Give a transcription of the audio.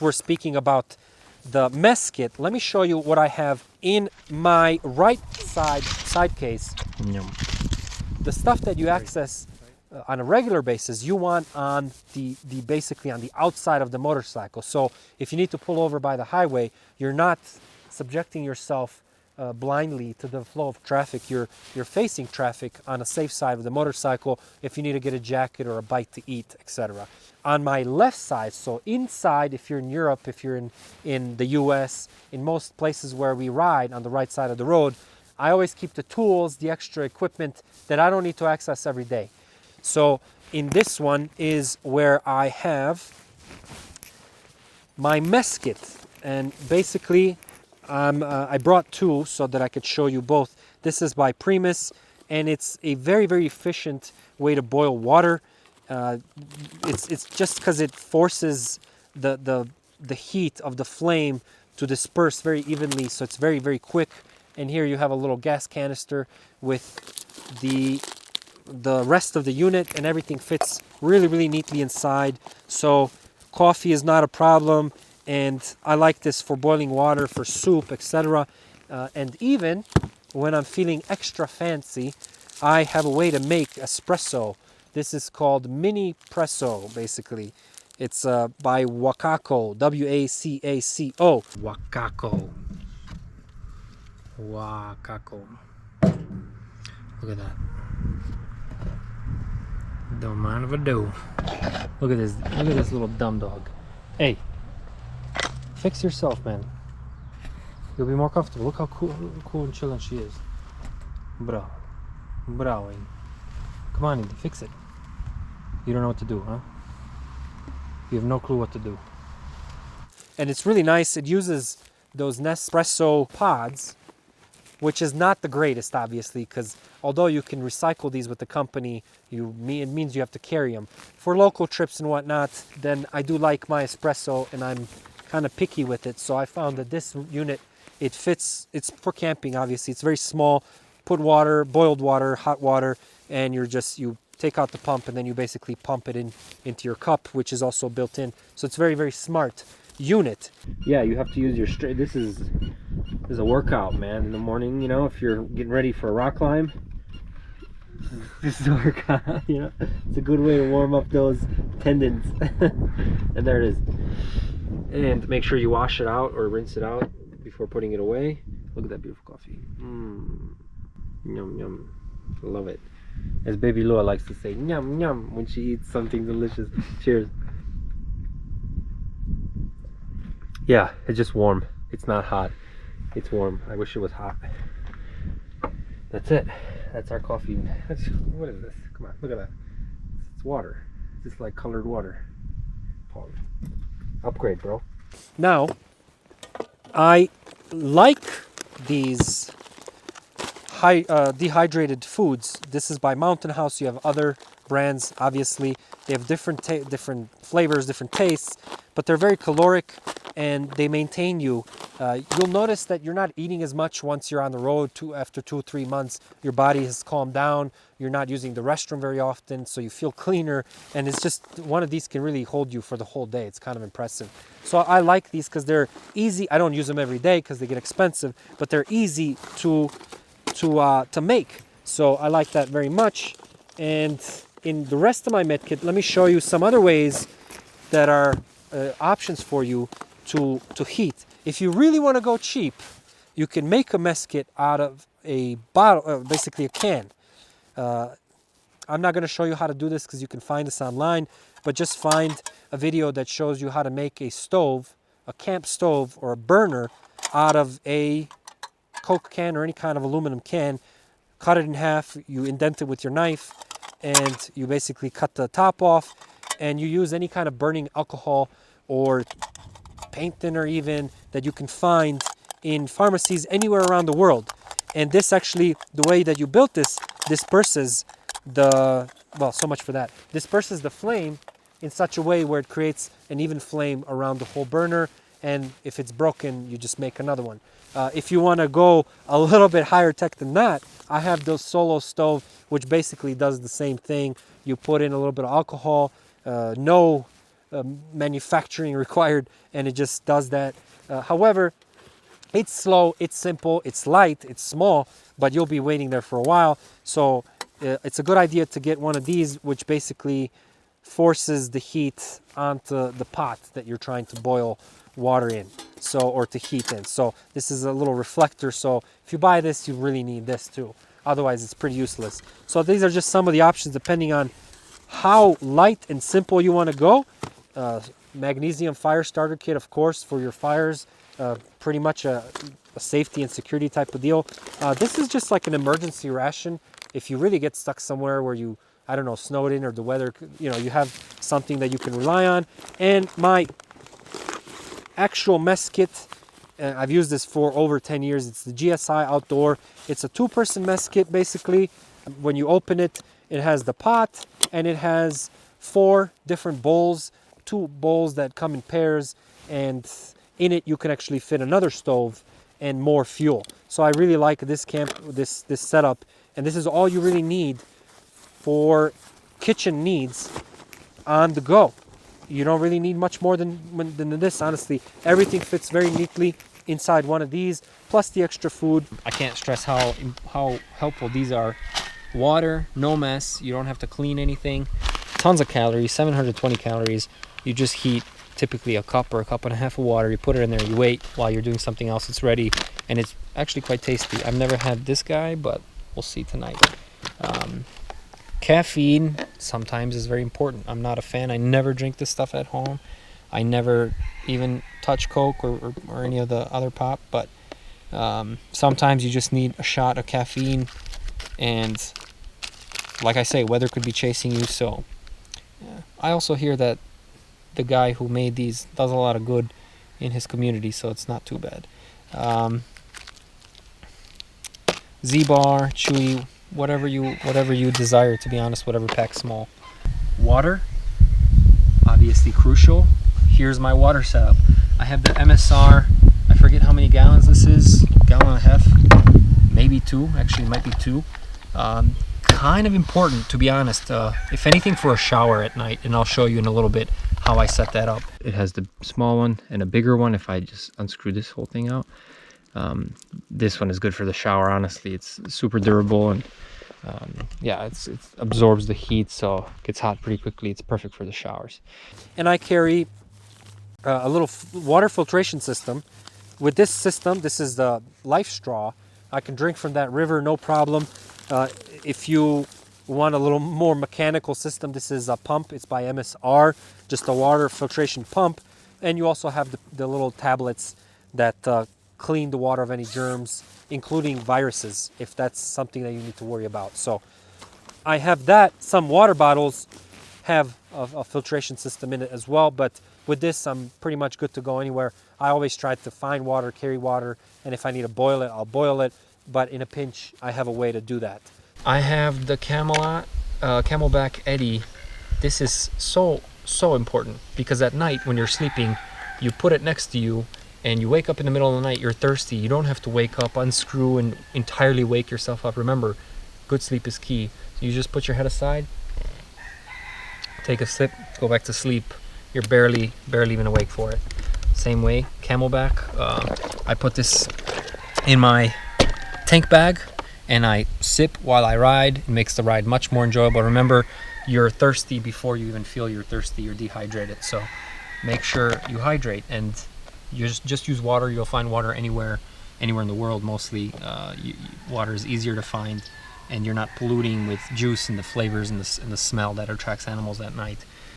We're speaking about the mess kit. Let me show you what I have in my right side case. The stuff that you access on a regular basis, you want on the basically on the outside of the motorcycle. So if you need to pull over by the highway, you're not subjecting yourself blindly to the flow of traffic. You're facing traffic on a safe side of the motorcycle if you need to get a jacket or a bite to eat, etc. On my left side, so inside, if you're in Europe, if you're in the US, in most places where we ride on the right side of the road, I always keep the tools, the extra equipment that I don't need to access every day. So in this one is where I have my mess kit, and basically I brought two so that I could show you both. This is by Primus, and it's a very, very efficient way to boil water. It's just because it forces the heat of the flame to disperse very evenly, so it's very, very quick. And here you have a little gas canister with the rest of the unit, and everything fits really, really neatly inside. So coffee is not a problem, and I like this for boiling water, for soup, etc. And even when I'm feeling extra fancy, I have a way to make espresso. This is called mini presso, basically. It's by Wakaco, W-A-C-A-C-O. Wakaco. Wakaco. Look at that. Don't mind if I do. Look at this little dumb dog. Hey, fix yourself, man. You'll be more comfortable. Look how cool and chilling she is. Bravo. Bravo. Come on, Indy, fix it. You don't know what to do, huh? You have no clue what to do. And it's really nice. It uses those Nespresso pods, which is not the greatest, obviously, because although you can recycle these with the company, it means you have to carry them. For local trips and whatnot, then I do like my espresso, and I'm kind of picky with it. So I found that this unit, it fits. It's for camping, obviously. It's very small. Put water, boiled water, hot water, and you take out the pump, and then you basically pump it into your cup, which is also built in. So it's very, very smart unit. Yeah, you have to use your straight. This is a workout, man. In the morning, you know, if you're getting ready for a rock climb, this is a workout. You know, it's a good way to warm up those tendons. And there it is. And make sure you wash it out or rinse it out before putting it away. Look at that beautiful coffee. Yum yum. Love it. As baby Lua likes to say, yum yum, when she eats something delicious. Cheers. Yeah, it's just warm. It's not hot. It's warm. I wish it was hot. That's it. That's our coffee. What is this? Come on, look at that. It's water. It's just like colored water. Upgrade, bro. Now, I like these dehydrated foods. This is by Mountain House. You have other brands, obviously. They have different flavors, different tastes, but they're very caloric, and they maintain you. You'll notice that you're not eating as much once you're on the road. After 2-3 months, your body has calmed down. You're not using the restroom very often, so you feel cleaner. And it's just, one of these can really hold you for the whole day. It's kind of impressive. So I like these because they're easy. I don't use them every day because they get expensive, but they're easy to make. So I like that very much. And in the rest of my med kit, let me show you some other ways that are options for you to heat. If you really want to go cheap, you can make a mess kit out of a bottle, basically a can. I'm not going to show you how to do this because you can find this online, but just find a video that shows you how to make a stove, a camp stove or a burner out of a Coke can or any kind of aluminum can. Cut it in half, you indent it with your knife, and you basically cut the top off, and you use any kind of burning alcohol or paint thinner even that you can find in pharmacies anywhere around the world. And this actually, the way that you built this, disperses the, well, so much for that. Disperses the flame in such a way where it creates an even flame around the whole burner, and if it's broken, you just make another one. If you want to go a little bit higher tech than that, I have the Solo stove, which basically does the same thing. You put in a little bit of alcohol, no manufacturing required, and it just does that. However, it's slow, it's simple, it's light, it's small, but you'll be waiting there for a while. So it's a good idea to get one of these, which basically forces the heat onto the pot that you're trying to boil water in, so, or to heat in. So this is a little reflector, so if you buy this, you really need this too. Otherwise, it's pretty useless. So these are just some of the options depending on how light and simple you want to go. Magnesium fire starter kit, of course, for your fires. Pretty much a safety and security type of deal. This is just like an emergency ration. If you really get stuck somewhere where you, I don't know, snowed in or the weather, you know, you have something that you can rely on. And my actual mess kit, I've used this for over 10 years. It's the GSI Outdoor. It's a 2-person mess kit, basically. When you open it, it has the pot and it has 4 different bowls, 2 bowls that come in pairs, and in it you can actually fit another stove and more fuel. So I really like this this setup, and this is all you really need for kitchen needs on the go. You don't really need much more than this, honestly. Everything fits very neatly inside one of these, plus the extra food. I can't stress how helpful these are. Water, no mess, you don't have to clean anything. Tons of calories, 720 calories. You just heat typically a cup or a cup and a half of water. You put it in there, you wait while you're doing something else, it's ready, and it's actually quite tasty. I've never had this guy, but we'll see tonight. Caffeine sometimes is very important. I'm not a fan. I never drink this stuff at home. I never even touch Coke or any of the other pop, but sometimes you just need a shot of caffeine, and like I say, weather could be chasing you. So I also hear that the guy who made these does a lot of good in his community, so it's not too bad. Z-bar, Chewy, whatever you desire, to be honest, whatever packs small. Water, obviously crucial. Here's my water setup. I have the MSR, I forget how many gallons this is, gallon and a half, maybe 2, actually it might be 2. Kind of important, to be honest, if anything, for a shower at night, and I'll show you in a little bit how I set that up. It has the small one and a bigger one. If I just unscrew this whole thing out, this one is good for the shower. Honestly, it's super durable, and yeah, it absorbs the heat, so it gets hot pretty quickly. It's perfect for the showers. And I carry a little water filtration system. With this system, this is the Life Straw. I can drink from that river, no problem. If you want a little more mechanical system, this is a pump. It's by MSR, just a water filtration pump. And you also have the little tablets that clean the water of any germs, including viruses, if that's something that you need to worry about. So I have that. Some water bottles have a filtration system in it as well, but with this, I'm pretty much good to go anywhere. I always try to find water, carry water, and if I need to boil it, I'll boil it. But in a pinch, I have a way to do that. I have the Camelback Eddy. This is so important, because at night when you're sleeping, you put it next to you and you wake up in the middle of the night, you're thirsty. You don't have to wake up, unscrew, and entirely wake yourself up. Remember, good sleep is key. So you just put your head aside, take a sip, go back to sleep. You're barely even awake for it. Same way, Camelback. I put this in my tank bag and I sip while I ride. It makes the ride much more enjoyable. Remember, you're thirsty before you even feel you're thirsty. You're dehydrated, so make sure you hydrate, and you just use water. You'll find water anywhere in the world. Mostly water is easier to find, and you're not polluting with juice and the flavors and the smell that attracts animals at night.